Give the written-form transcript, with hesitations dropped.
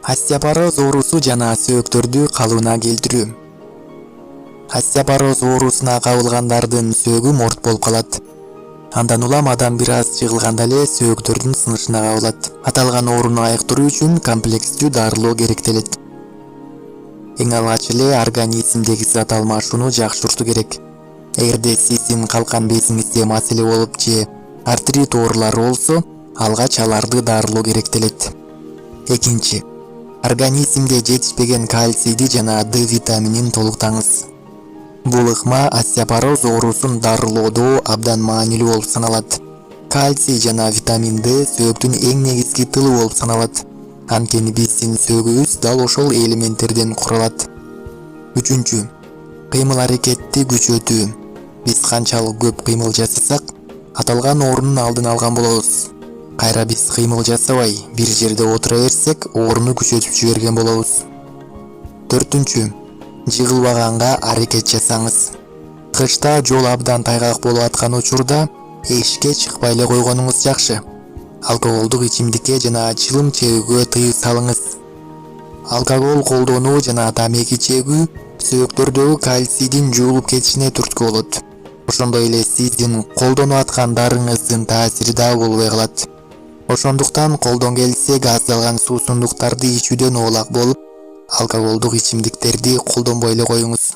Остеопороз оорусу жана сөөктөрдү калыбына келтирүү. Остеопороз оорусуна кабылгандардын сөөгү морт болуп калат. Андан улам адам бир аз жыгылганда эле сөөктөрдүн сынышына кабылат. Аталган ооруну айыктыруу үчүн комплекстүү дарылоо керектелет. Эң алгач эле организмдеги зат алмашууну жакшыртуу керек. Эгерде сиздин калкан безиңизде маселе болуп же артрит оорулары болсо, алгач аларды дарылоо керектелет. Экинчи, организмде жетишпеген кальцийди жана D витаминин толуктаңыз. Бул ыкма остеопороз оорусун дарылоодо абдан маанилүү болуп саналат. Кальций жана витамин D сөөктүн эң негизги тылы болуп саналат. Анткени биздин сөөгүбүз дал ошол элементтерден куралат. Үчүнчү, кыймыл аракетти күчөтүү. Биз канчалык көп кыймыл жасасак, аталган оорунун алдын алган болобуз. Кайра биз кыймыл жасабай, бир жерде отура берсек, ооруну күчөтүп жиберген болобуз. Төртүнчү, жыгылбаганга аракет жасаңыз. Кышта жол абдан тайгак болуп аткан учурда эшикке чыкпай эле койгонуңуз жакшы. Алкоголдук ичимдикке жана чылым чегүүгө тыюу салыңыз. Алкогол колдонуу жана тамеки чегүү сөөктөрдөгү кальцийдин жуулуп кетишине түрткү болот. Ошондой эле сиздин колдонуп аткан дарыңыздын таасири да болбой калат. Ошондуктан колдон келсе газдалган суусундуктарды ичүүдөн оолак болуп, алкоголдук ичимдиктерди колдонбой эле коюңуз.